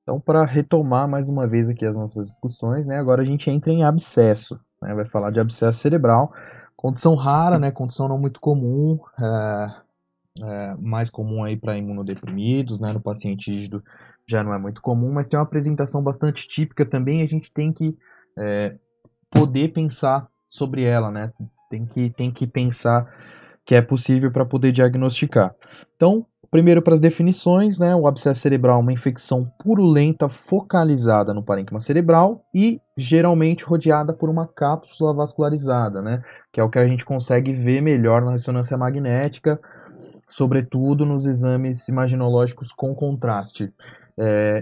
Então, para retomar mais uma vez aqui as nossas discussões, né, agora a gente entra em abscesso, né, vai falar de abscesso cerebral, condição rara, né, condição não muito comum, mais comum aí para imunodeprimidos, né, no paciente rígido já não é muito comum, mas tem uma apresentação bastante típica também, a gente tem que poder pensar sobre ela, né, tem que pensar que é possível para poder diagnosticar. Então, primeiro para as definições, né, o abscesso cerebral é uma infecção purulenta focalizada no parênquima cerebral e geralmente rodeada por uma cápsula vascularizada, né, que é o que a gente consegue ver melhor na ressonância magnética, sobretudo nos exames imaginológicos com contraste.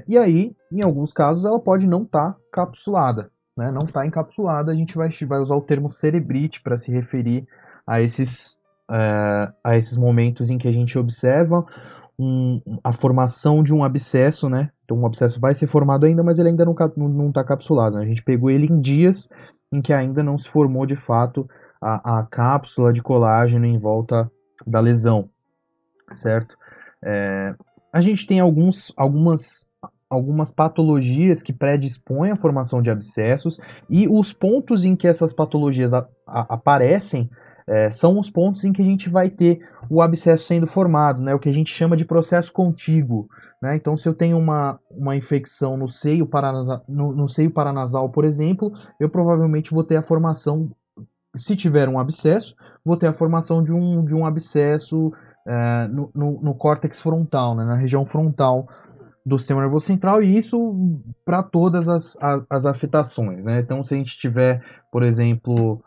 E aí, em alguns casos, ela pode não estar capsulada, né, não está encapsulada, a gente vai usar o termo cerebrite para se referir a esses momentos em que a gente observa a formação de um abscesso, né? Então, um abscesso vai ser formado ainda, mas ele ainda não está capsulado, né? A gente pegou ele em dias em que ainda não se formou de fato a cápsula de colágeno em volta da lesão, certo? A gente tem algumas patologias que predispõem à formação de abscessos e os pontos em que essas patologias aparecem são os pontos em que a gente vai ter o abscesso sendo formado, né, o que a gente chama de processo contíguo. Né? Então, se eu tenho uma infecção no seio paranasal, por exemplo, eu provavelmente vou ter a formação, se tiver um abscesso, vou ter a formação de um abscesso no córtex frontal, né, na região frontal do sistema nervoso central, e isso para todas as afetações, né? Então, se a gente tiver, por exemplo,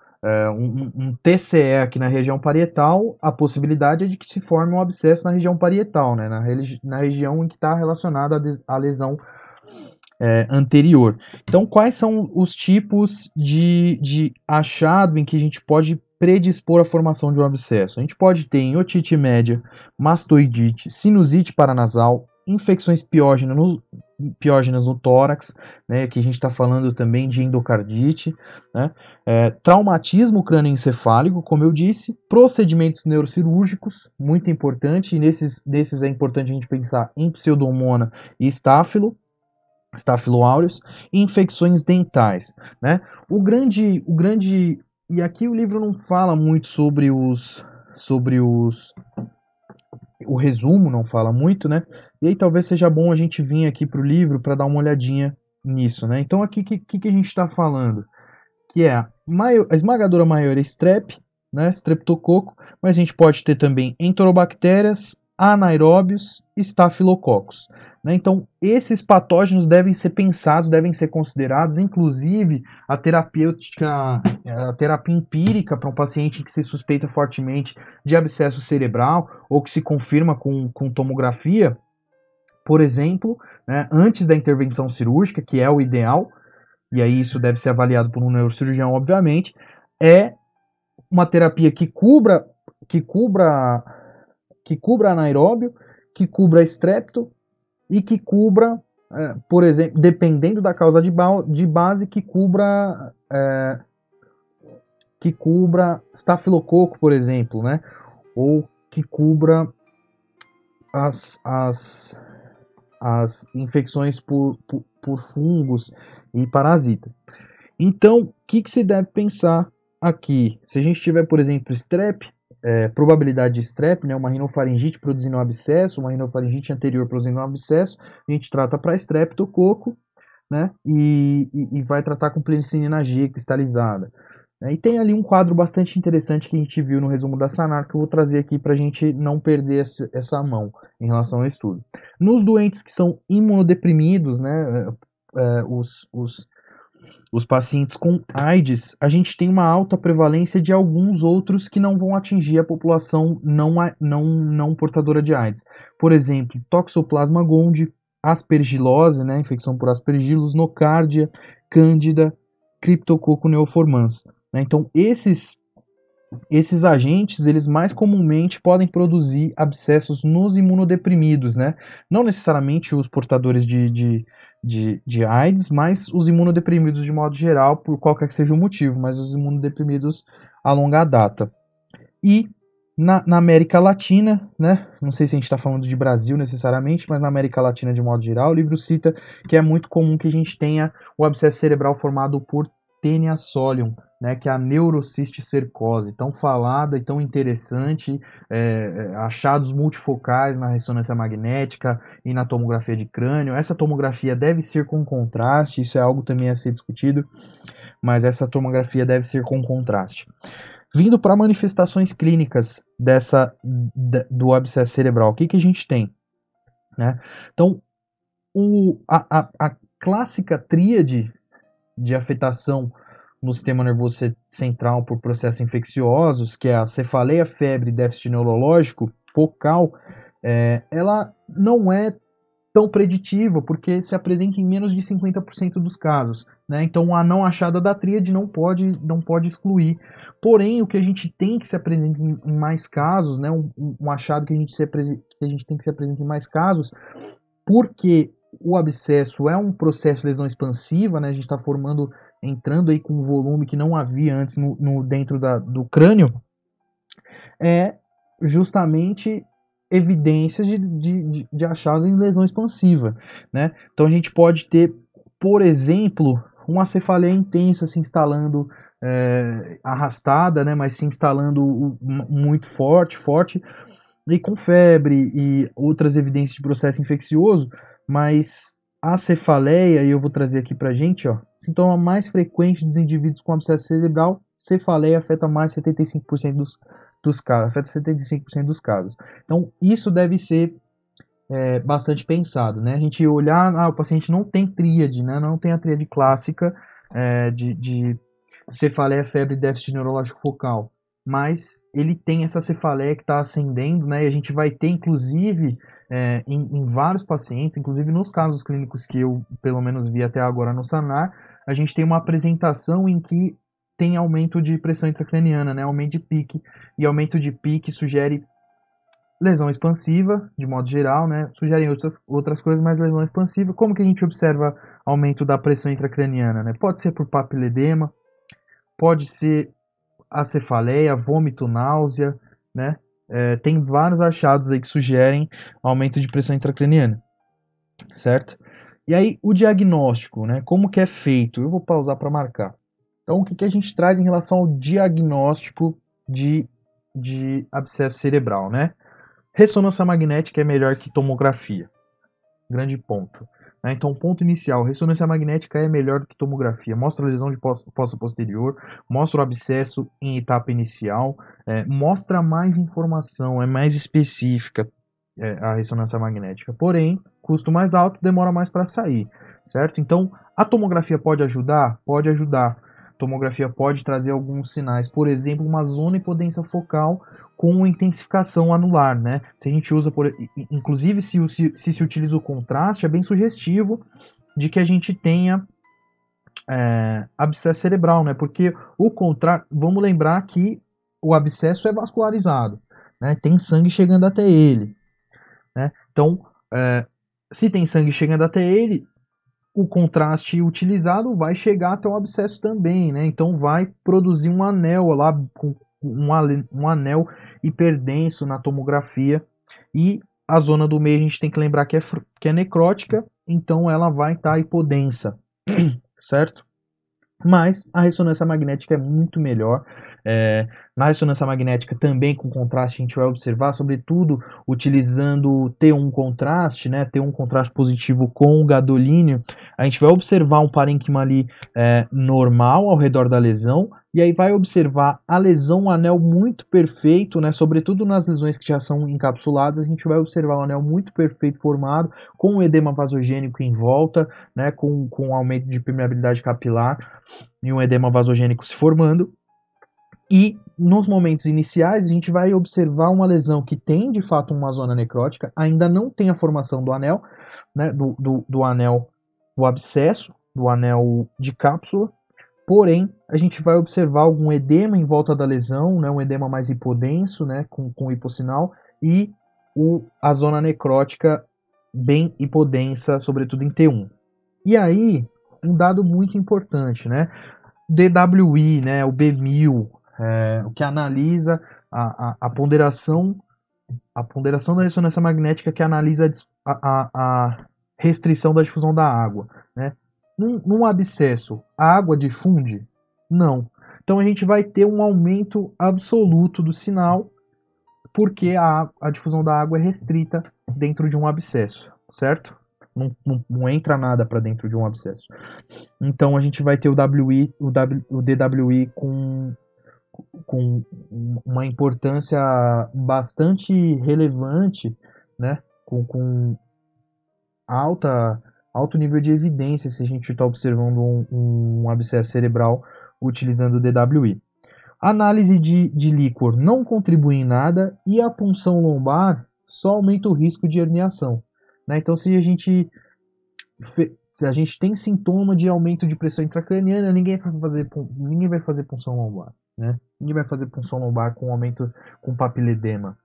um TCE aqui na região parietal, a possibilidade é de que se forme um abscesso na região parietal, né? Na região em que está relacionada à lesão anterior. Então, quais são os tipos de achado em que a gente pode predispor a formação de um abscesso? A gente pode ter em otite média, mastoidite, sinusite paranasal, infecções piógenas no tórax, né, aqui a gente está falando também de endocardite, né, traumatismo crânioencefálico, como eu disse, procedimentos neurocirúrgicos, muito importante, e desses é importante a gente pensar em pseudomonas e Staphylo aureus, e infecções dentais, né? E aqui o livro não fala muito o resumo não fala muito, né? E aí talvez seja bom a gente vir aqui para o livro para dar uma olhadinha nisso, né? Então aqui que a gente está falando? Que é a esmagadora maior é strep, né? Streptococo, mas a gente pode ter também enterobactérias, anaeróbios e estafilococcus. Né? Então, esses patógenos devem ser pensados, devem ser considerados, inclusive a terapia empírica para um paciente que se suspeita fortemente de abscesso cerebral ou que se confirma com tomografia, por exemplo, né, antes da intervenção cirúrgica, que é o ideal, e aí isso deve ser avaliado por um neurocirurgião, obviamente, é uma terapia que cubra anaeróbio, que cubra estrepto e que cubra, por exemplo, dependendo da causa de base, que cubra estafilococo, por exemplo, né? Ou que cubra as infecções por fungos e parasitas. Então, o que se deve pensar aqui? Se a gente tiver, por exemplo, strep, probabilidade de strep, né, uma rinofaringite produzindo um abscesso, uma rinofaringite anterior produzindo um abscesso, a gente trata para estreptococo, né, e vai tratar com penicilina G cristalizada. E tem ali um quadro bastante interessante que a gente viu no resumo da Sanar, que eu vou trazer aqui para a gente não perder essa mão em relação ao estudo. Nos doentes que são imunodeprimidos, né, os pacientes com AIDS, a gente tem uma alta prevalência de alguns outros que não vão atingir a população não portadora de AIDS. Por exemplo, Toxoplasma gondii, aspergilose, né, infecção por aspergillus, nocardia, cândida, Cryptococcus neoformans. Né? Então, esses agentes, eles mais comumente podem produzir abscessos nos imunodeprimidos, né? Não necessariamente os portadores de AIDS, mas os imunodeprimidos de modo geral, por qualquer que seja o motivo, mas os imunodeprimidos a longa data. E Na América Latina, né? Não sei se a gente está falando de Brasil necessariamente, mas na América Latina de modo geral, o livro cita que é muito comum que a gente tenha o abscesso cerebral formado por Taenia solium, né? Que é a neurocisticercose, tão falada e tão interessante, achados multifocais na ressonância magnética e na tomografia de crânio. Essa tomografia deve ser com contraste, isso é algo também a ser discutido, mas essa tomografia deve ser com contraste. Vindo para manifestações clínicas do abscesso cerebral, o que a gente tem? Né? Então, a clássica tríade de afetação no sistema nervoso central por processos infecciosos, que é a cefaleia, febre e déficit neurológico focal, ela não é tão preditiva, porque se apresenta em menos de 50% dos casos. Né? Então, a não achada da tríade não pode excluir. Porém, o que a gente tem que se apresenta em mais casos, né? um achado que a gente tem que se apresentar em mais casos, porque o abscesso é um processo de lesão expansiva, né? A gente está entrando aí com um volume que não havia antes dentro do crânio, é justamente evidências de achado em lesão expansiva, né? Então a gente pode ter, por exemplo, uma cefaleia intensa se instalando arrastada, né? Mas se instalando muito forte, e com febre e outras evidências de processo infeccioso, mas a cefaleia, e eu vou trazer aqui pra gente, ó, sintoma mais frequente dos indivíduos com abscesso cerebral, cefaleia afeta mais 75% dos casos, afeta 75% dos casos. Então, isso deve ser bastante pensado, né? A gente olhar, o paciente não tem tríade, né? Não tem a tríade clássica de cefaleia, febre e déficit neurológico focal, mas ele tem essa cefaleia que está ascendendo, né? E a gente vai ter, inclusive, em vários pacientes, inclusive nos casos clínicos que eu, pelo menos, vi até agora no SANAR, a gente tem uma apresentação em que tem aumento de pressão intracraniana, né? Aumento de pique, e aumento de pique sugere lesão expansiva, de modo geral, né? Sugerem outras coisas, mas lesão expansiva. Como que a gente observa aumento da pressão intracraniana, né? Pode ser por papiledema, pode ser a cefaleia, vômito, náusea, né? Tem vários achados aí que sugerem aumento de pressão intracraniana, certo? E aí, o diagnóstico, né? Como que é feito? Eu vou pausar para marcar. Então, o que a gente traz em relação ao diagnóstico de abscesso cerebral, né? Ressonância magnética é melhor que tomografia. Grande ponto. Então, ponto inicial, ressonância magnética é melhor do que tomografia. Mostra a lesão de fossa posterior, mostra o abscesso em etapa inicial, mostra mais informação, é mais específica a ressonância magnética. Porém, custo mais alto, demora mais para sair, certo? Então, a tomografia pode ajudar? Pode ajudar. A tomografia pode trazer alguns sinais, por exemplo, uma zona hipodência focal com intensificação anular, né? Se a gente usa, inclusive se utiliza o contraste, é bem sugestivo de que a gente tenha abscesso cerebral, né? Porque o contraste, vamos lembrar que o abscesso é vascularizado, né? Tem sangue chegando até ele, né? Então, se tem sangue chegando até ele, o contraste utilizado vai chegar até o abscesso também, né? Então vai produzir um anel lá, com um anel hiperdenso na tomografia, e a zona do meio a gente tem que lembrar que é necrótica, então ela vai estar hipodensa, certo? Mas a ressonância magnética é muito melhor. Na ressonância magnética também com contraste a gente vai observar, sobretudo utilizando T1 contraste, né, T1 contraste positivo com gadolínio, a gente vai observar um parênquima ali normal ao redor da lesão, e aí vai observar a lesão, um anel muito perfeito, né, sobretudo nas lesões que já são encapsuladas, a gente vai observar um anel muito perfeito formado, com um edema vasogênico em volta, né, com aumento de permeabilidade capilar, e um edema vasogênico se formando. E nos momentos iniciais a gente vai observar uma lesão que tem de fato uma zona necrótica, ainda não tem a formação do anel, né, do anel, do abscesso, do anel de cápsula, porém a gente vai observar algum edema em volta da lesão, né, um edema mais hipodenso, né, com hipossinal, e a zona necrótica bem hipodensa, sobretudo em T1. E aí, um dado muito importante, né? DWI, né, o B1000, o que analisa a ponderação da ressonância magnética que analisa a restrição da difusão da água, né? Num abscesso, a água difunde? Não. Então a gente vai ter um aumento absoluto do sinal porque a difusão da água é restrita dentro de um abscesso, certo? Não entra nada para dentro de um abscesso. Então a gente vai ter o DWI com uma importância bastante relevante, né? Com alto nível de evidência se a gente está observando um abscesso cerebral utilizando o DWI. A análise de líquor não contribui em nada e a punção lombar só aumenta o risco de herniação, né? Então, se a gente tem sintoma de aumento de pressão intracraniana, ninguém vai fazer punção lombar, né? Ninguém vai fazer punção lombar com aumento com papiledema,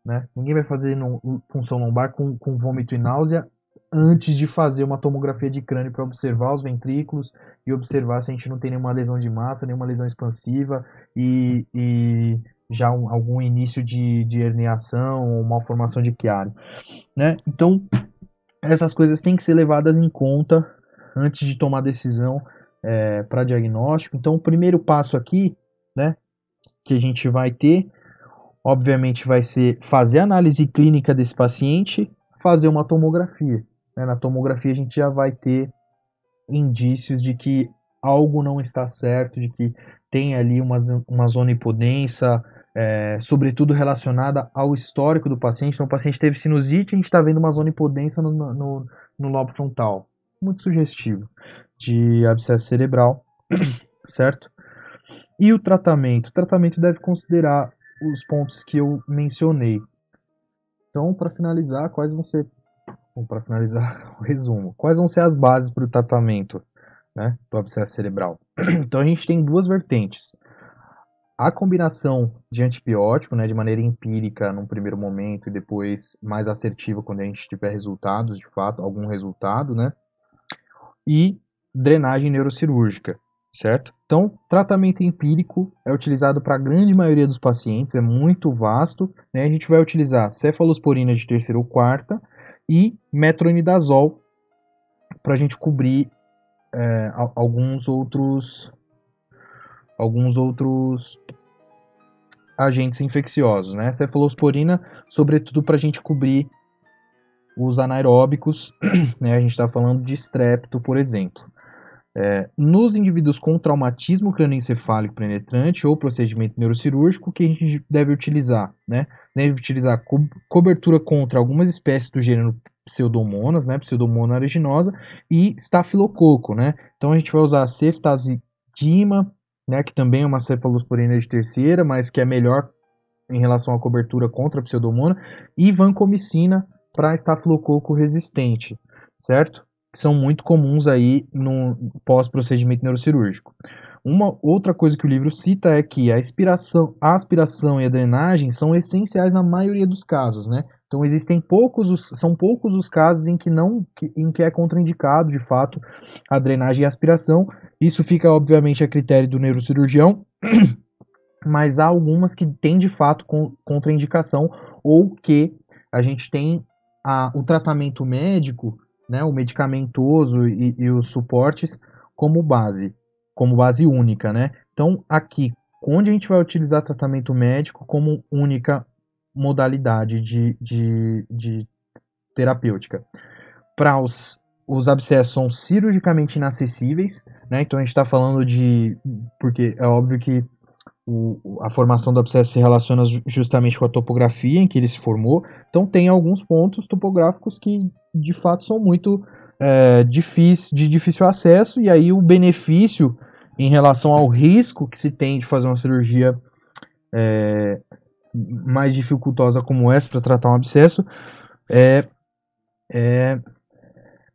né? Ninguém vai fazer punção lombar com vômito e náusea antes de fazer uma tomografia de crânio para observar os ventrículos e observar se a gente não tem nenhuma lesão de massa, nenhuma lesão expansiva e já algum início de herniação ou malformação de Chiari, né? Então, essas coisas têm que ser levadas em conta antes de tomar decisão para diagnóstico. Então, o primeiro passo aqui, né, que a gente vai ter, obviamente, vai ser fazer a análise clínica desse paciente, fazer uma tomografia. Na tomografia a gente já vai ter indícios de que algo não está certo, de que tem ali uma zona hipodensa, sobretudo relacionada ao histórico do paciente. Então o paciente teve sinusite, a gente está vendo uma zona hipodensa no lobo frontal. Muito sugestivo de abscesso cerebral, certo? E o tratamento? O tratamento deve considerar os pontos que eu mencionei. Então, para finalizar, para finalizar o resumo, quais vão ser as bases para o tratamento, né, do abscesso cerebral? Então a gente tem duas vertentes. A combinação de antibiótico, né, de maneira empírica num primeiro momento e depois mais assertiva quando a gente tiver resultados, de fato, algum resultado, né? E drenagem neurocirúrgica, certo? Então, tratamento empírico é utilizado para a grande maioria dos pacientes, é muito vasto, né? A gente vai utilizar cefalosporina de terceira ou quarta e metronidazol para a gente cobrir alguns outros agentes infecciosos, né? Cefalosporina, sobretudo para a gente cobrir os anaeróbicos, né? A gente está falando de estrepto, por exemplo. Nos indivíduos com traumatismo crânioencefálico penetrante ou procedimento neurocirúrgico, que a gente deve utilizar, né? Deve utilizar cobertura contra algumas espécies do gênero Pseudomonas, né? Pseudomonas aeruginosa e estafilococo, né? Então a gente vai usar ceftazidima, né? Que também é uma cefalosporina de terceira, mas que é melhor em relação à cobertura contra a pseudomona, e vancomicina para estafilococo resistente, certo? Que são muito comuns aí no pós-procedimento neurocirúrgico. Uma outra coisa que o livro cita é que a aspiração e a drenagem são essenciais na maioria dos casos, né? Então são poucos os casos em que é contraindicado, de fato, a drenagem e a aspiração. Isso fica, obviamente, a critério do neurocirurgião, mas há algumas que têm, de fato, contraindicação ou que a gente tem o tratamento médico, né, o medicamentoso e os suportes como base única, né? Então, aqui, onde a gente vai utilizar tratamento médico como única modalidade de terapêutica? Para os abscessos são cirurgicamente inacessíveis, né? Então, a gente está falando porque é óbvio que a formação do abscesso se relaciona justamente com a topografia em que ele se formou. Então tem alguns pontos topográficos que de fato são muito de difícil acesso, e aí o benefício em relação ao risco que se tem de fazer uma cirurgia mais dificultosa como essa para tratar um abscesso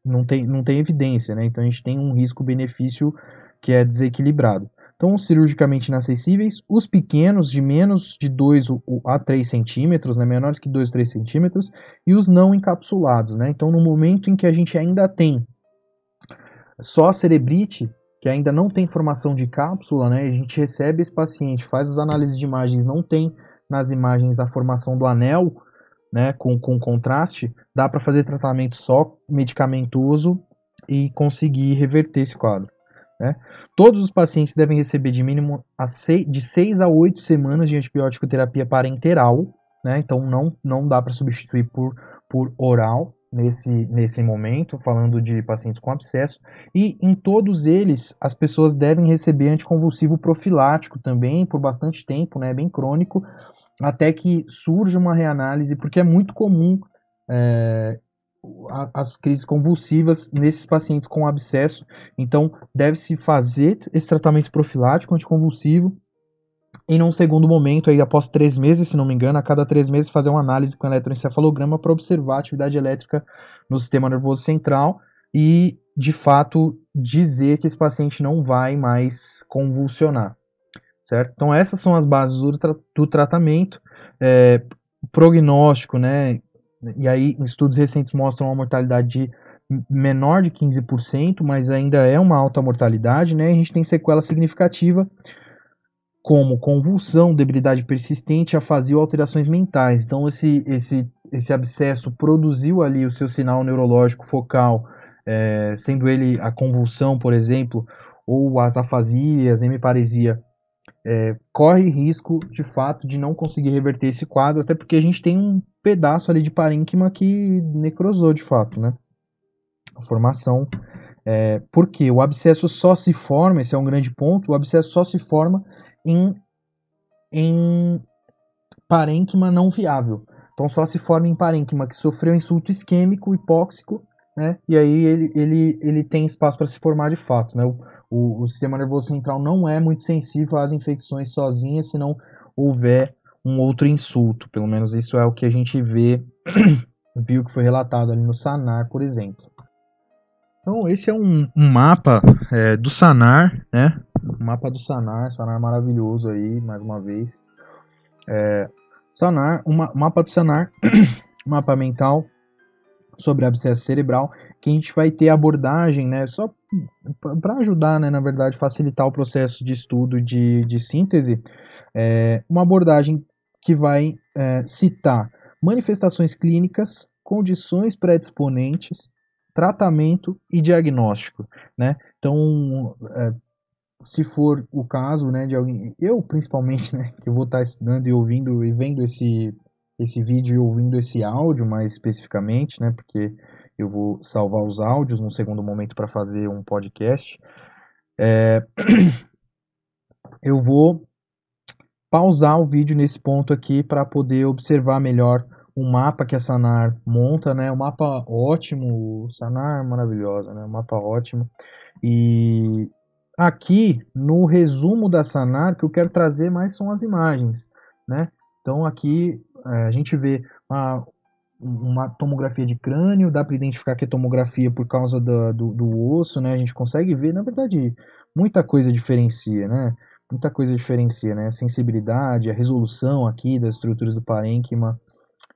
não tem evidência, né? Então a gente tem um risco-benefício que é desequilibrado. Então, os cirurgicamente inacessíveis, os pequenos, de menos de 2 a 3 centímetros, né, menores que 2 a 3 centímetros, e os não encapsulados, né? Então, no momento em que a gente ainda tem só a cerebrite, que ainda não tem formação de cápsula, né, a gente recebe esse paciente, faz as análises de imagens, não tem nas imagens a formação do anel, né, com contraste, dá para fazer tratamento só medicamentoso e conseguir reverter esse quadro, né? Todos os pacientes devem receber de mínimo de 6 a 8 semanas de antibiótico terapia parenteral, né? Então não dá para substituir por oral nesse momento, falando de pacientes com abscesso. E em todos eles, as pessoas devem receber anticonvulsivo profilático também por bastante tempo, né? Bem crônico, até que surja uma reanálise, porque é muito comum as crises convulsivas nesses pacientes com abscesso. Então, deve-se fazer esse tratamento profilático anticonvulsivo e, num segundo momento, aí, após 3 meses, se não me engano, a cada 3 meses fazer uma análise com eletroencefalograma para observar a atividade elétrica no sistema nervoso central e, de fato, dizer que esse paciente não vai mais convulsionar, certo? Então, essas são as bases do tratamento. Prognóstico, né? E aí, estudos recentes mostram uma mortalidade menor de 15%, mas ainda é uma alta mortalidade, né? A gente tem sequela significativa, como convulsão, debilidade persistente, afasia ou alterações mentais. Então, esse abscesso produziu ali o seu sinal neurológico focal, sendo ele a convulsão, por exemplo, ou as afasias, hemiparesia, corre risco, de fato, de não conseguir reverter esse quadro, até porque a gente tem um pedaço ali de parênquima que necrosou, de fato, né? A formação. Porque o abscesso só se forma, esse é um grande ponto, o abscesso só se forma em parênquima não viável. Então só se forma em parênquima que sofreu insulto isquêmico, hipóxico, né? E aí ele tem espaço para se formar de fato, né? O sistema nervoso central não é muito sensível às infecções sozinhas se não houver um outro insulto. Pelo menos isso é o que a gente viu que foi relatado ali no SANAR, por exemplo. Então esse é um mapa do SANAR, né? Um mapa do SANAR maravilhoso aí, mais uma vez. SANAR, mapa do SANAR, mapa mental sobre abscesso cerebral, que a gente vai ter abordagem, né, só para ajudar, né, na verdade, facilitar o processo de estudo de síntese, uma abordagem que vai citar manifestações clínicas, condições predisponentes, tratamento e diagnóstico, né? Então, se for o caso, né, de alguém, eu principalmente, né, que eu vou estar estudando e ouvindo e vendo esse vídeo e ouvindo esse áudio mais especificamente, né, porque eu vou salvar os áudios num segundo momento para fazer um podcast, eu vou pausar o vídeo nesse ponto aqui para poder observar melhor o mapa que a Sanar monta, né, um mapa ótimo, Sanar maravilhosa, né, um mapa ótimo, e aqui no resumo da Sanar que eu quero trazer mais são as imagens, né? Então aqui a gente vê uma tomografia de crânio, dá para identificar que é tomografia por causa do osso, né? A gente consegue ver, na verdade, muita coisa diferencia, né? Muita coisa diferencia, né? A sensibilidade, a resolução aqui das estruturas do parênquima,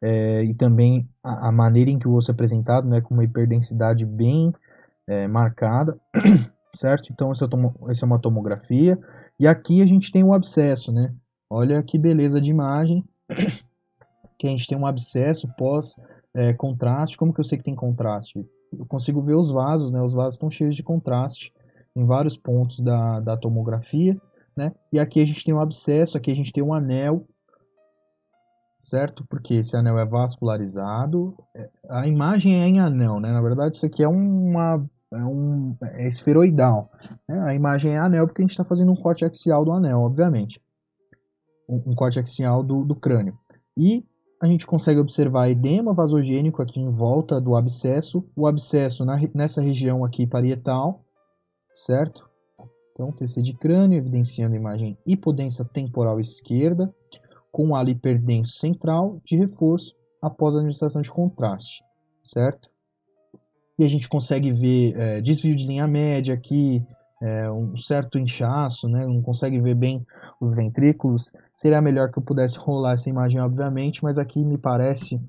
e também a maneira em que o osso é apresentado, né? Com uma hiperdensidade bem marcada, certo? Então essa é uma tomografia. E aqui a gente tem o abscesso, né? Olha que beleza de imagem, que a gente tem um abscesso pós contraste. Como que eu sei que tem contraste? Eu consigo ver os vasos, né? Os vasos estão cheios de contraste em vários pontos da tomografia, né? E aqui a gente tem um abscesso, aqui a gente tem um anel, certo? Porque esse anel é vascularizado. A imagem é em anel, né? Na verdade, isso aqui é esferoidal, né? A imagem é anel porque a gente está fazendo um corte axial do anel, obviamente. Um corte axial do crânio. E a gente consegue observar edema vasogênico aqui em volta do abscesso. O abscesso nessa região aqui parietal, certo? Então, TC de crânio, evidenciando a imagem hipodensa temporal esquerda, com halo hiperdenso central de reforço após a administração de contraste, certo? E a gente consegue ver desvio de linha média aqui, um certo inchaço, né? Não consegue ver bem os ventrículos. Seria melhor que eu pudesse rolar essa imagem, obviamente, mas aqui me parece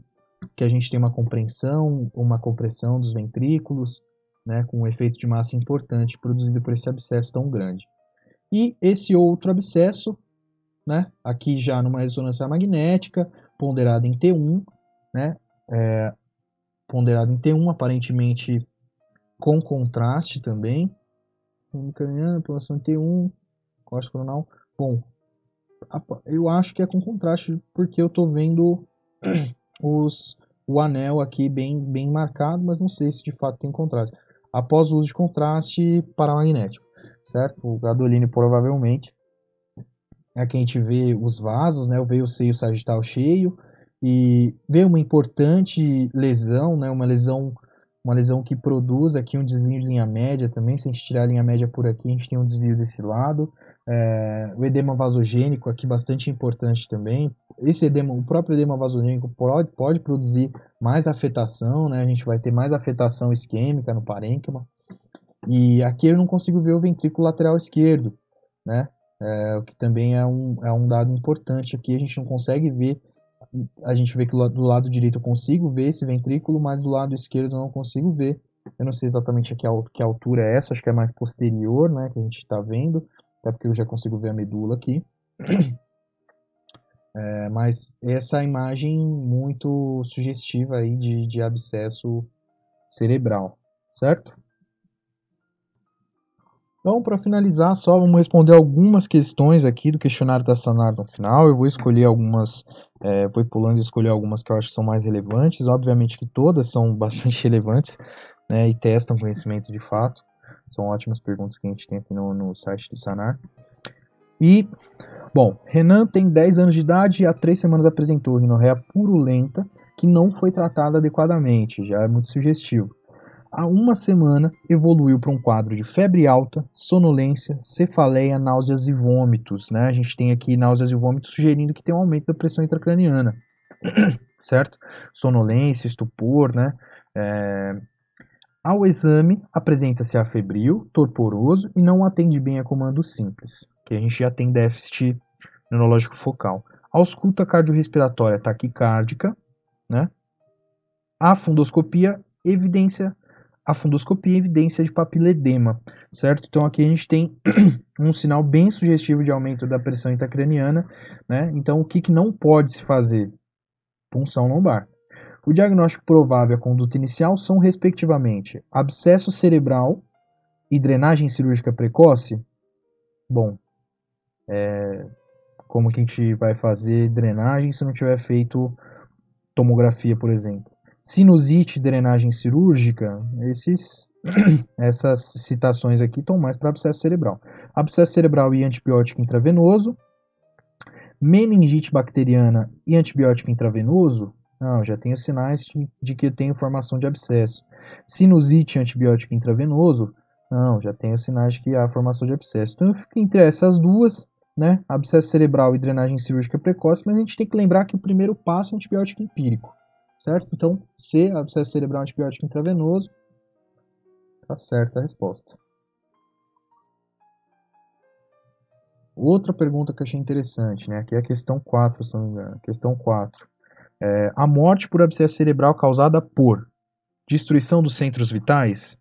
que a gente tem uma compressão dos ventrículos, né? Com um efeito de massa importante produzido por esse abscesso tão grande. E esse outro abscesso, né? Aqui já numa ressonância magnética, ponderada em T1, né? Ponderado em T1, aparentemente com contraste também. População em T1, corte coronal. Bom, eu acho que é com contraste, porque eu estou vendo o anel aqui bem marcado, mas não sei se de fato tem contraste. Após o uso de contraste paramagnético, certo? O gadolínio provavelmente. Aqui a gente vê os vasos, né? Vê o seio sagital cheio e vê uma importante lesão, né? Uma lesão que produz aqui um desvio de linha média também. Se a gente tirar a linha média por aqui, a gente tem um desvio desse lado. O edema vasogênico aqui bastante importante também. Esse edema, o próprio edema vasogênico pode produzir mais afetação, né? A gente vai ter mais afetação isquêmica no parênquima. E aqui eu não consigo ver o ventrículo lateral esquerdo, né? O que também é um dado importante aqui. A gente não consegue ver. A gente vê que do lado direito eu consigo ver esse ventrículo, mas do lado esquerdo eu não consigo ver. Eu não sei exatamente que altura é essa, acho que é mais posterior, né? Que a gente está vendo, até porque eu já consigo ver a medula aqui. Mas essa imagem muito sugestiva aí de abscesso cerebral, certo? Então, para finalizar, só vamos responder algumas questões aqui do questionário da Sanar no final. Eu vou escolher algumas, vou pulando e escolher algumas que eu acho que são mais relevantes. Obviamente que todas são bastante relevantes, né, e testam conhecimento de fato. São ótimas perguntas que a gente tem aqui no site do Sanar. E, bom, Renan tem 10 anos de idade e há 3 semanas apresentou rinorreia purulenta que não foi tratada adequadamente, já é muito sugestivo. Há uma semana evoluiu para um quadro de febre alta, sonolência, cefaleia, náuseas e vômitos, né? A gente tem aqui náuseas e vômitos sugerindo que tem um aumento da pressão intracraniana, certo? Sonolência, estupor, né? Ao exame, apresenta-se afebril, torporoso e não atende bem a comando simples, que a gente já tem déficit neurológico focal. Ausculta cardiorrespiratória taquicárdica, né? A fundoscopia evidência de papiledema, certo? Então aqui a gente tem um sinal bem sugestivo de aumento da pressão intracraniana, né? Então o que não pode se fazer? Punção lombar. O diagnóstico provável e a conduta inicial são, respectivamente, abscesso cerebral e drenagem cirúrgica precoce. Bom, como que a gente vai fazer drenagem se não tiver feito tomografia, por exemplo? Sinusite, drenagem cirúrgica, essas citações aqui estão mais para abscesso cerebral. Abscesso cerebral e antibiótico intravenoso. Meningite bacteriana e antibiótico intravenoso. Não, já tenho sinais de que eu tenho formação de abscesso. Sinusite e antibiótico intravenoso. Não, já tenho sinais de que há formação de abscesso. Então eu fico entre essas duas, né? Abscesso cerebral e drenagem cirúrgica precoce, mas a gente tem que lembrar que o primeiro passo é antibiótico empírico. Certo? Então, C, abscesso cerebral antibiótico intravenoso. Tá certa a resposta. Outra pergunta que eu achei interessante, né? Aqui é a questão 4, se não me engano. Questão 4. A morte por abscesso cerebral causada por destruição dos centros vitais,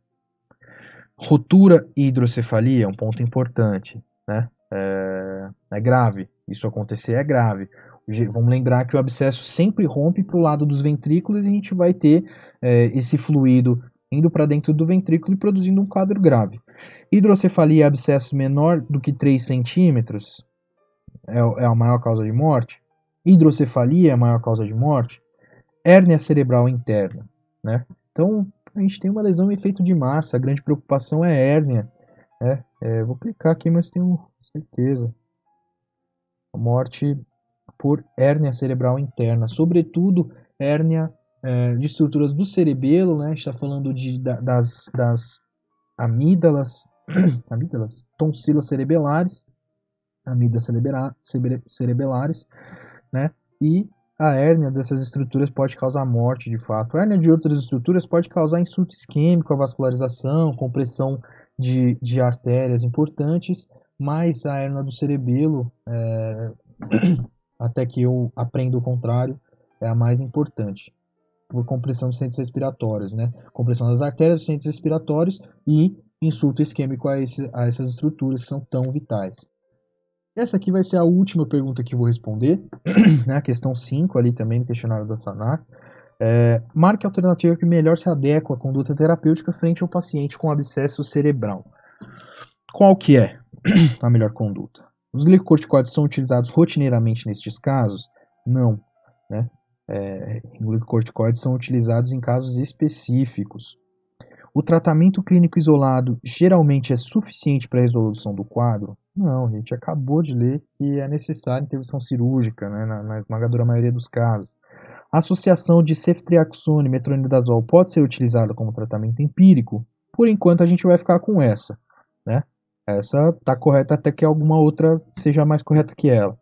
rotura e hidrocefalia, um ponto importante, né? É grave. Isso acontecer é grave. Vamos lembrar que o abscesso sempre rompe para o lado dos ventrículos e a gente vai ter esse fluido indo para dentro do ventrículo e produzindo um quadro grave. Hidrocefalia é abscesso menor do que 3 centímetros, é a maior causa de morte. Hidrocefalia é a maior causa de morte. Hérnia cerebral interna, né? Então, a gente tem uma lesão em efeito de massa, a grande preocupação é hérnia. Vou clicar aqui, mas tenho certeza. A morte por hérnia cerebral interna, sobretudo hérnia de estruturas do cerebelo, né? A gente está falando das amígdalas, tonsilas cerebelares, amígdalas cerebelares, né? E a hérnia dessas estruturas pode causar morte, de fato. A hérnia de outras estruturas pode causar insulto isquêmico, a vascularização, compressão de artérias importantes, mas a hérnia do cerebelo, até que eu aprenda o contrário, é a mais importante, por compressão dos centros respiratórios, né? Compressão das artérias dos centros respiratórios e insulto isquêmico a essas estruturas que são tão vitais. Essa aqui vai ser a última pergunta que eu vou responder, né? A questão 5 ali também no questionário da SANAC. Marque a alternativa que melhor se adequa à conduta terapêutica frente ao paciente com abscesso cerebral. Qual que é a melhor conduta? Os glicocorticoides são utilizados rotineiramente nestes casos? Não, né? Glicocorticoides são utilizados em casos específicos. O tratamento clínico isolado geralmente é suficiente para a resolução do quadro? Não, a gente acabou de ler que é necessária intervenção cirúrgica, né, na esmagadora maioria dos casos. A associação de ceftriaxone e metronidazol pode ser utilizada como tratamento empírico? Por enquanto a gente vai ficar com essa, né? Essa está correta até que alguma outra seja mais correta que ela.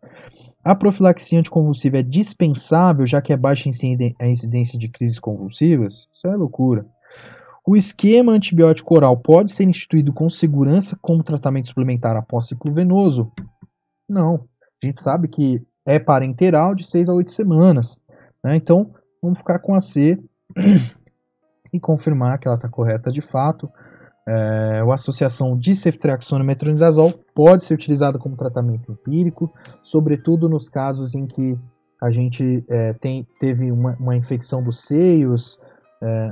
A profilaxia anticonvulsiva é dispensável, já que é baixa a incidência de crises convulsivas? Isso é loucura. O esquema antibiótico oral pode ser instituído com segurança como tratamento suplementar após ciclo venoso? Não. A gente sabe que é parenteral de 6 a 8 semanas. Né? Então, vamos ficar com a C e confirmar que ela está correta de fato. A associação de ceftriaxone e metronidazol pode ser utilizada como tratamento empírico, sobretudo nos casos em que a gente teve uma infecção dos seios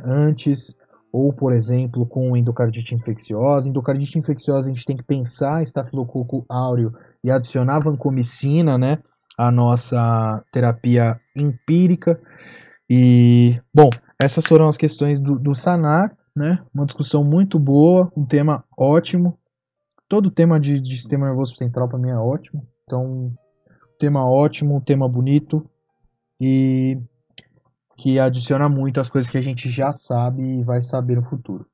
antes, ou, por exemplo, com endocardite infecciosa. Endocardite infecciosa a gente tem que pensar estafilococo áureo e adicionar vancomicina, né, à nossa terapia empírica. E, bom, essas foram as questões do SANAR, né? Uma discussão muito boa, um tema ótimo. Todo tema de sistema nervoso central para mim é ótimo. Então, tema ótimo, tema bonito e que adiciona muito às coisas que a gente já sabe e vai saber no futuro.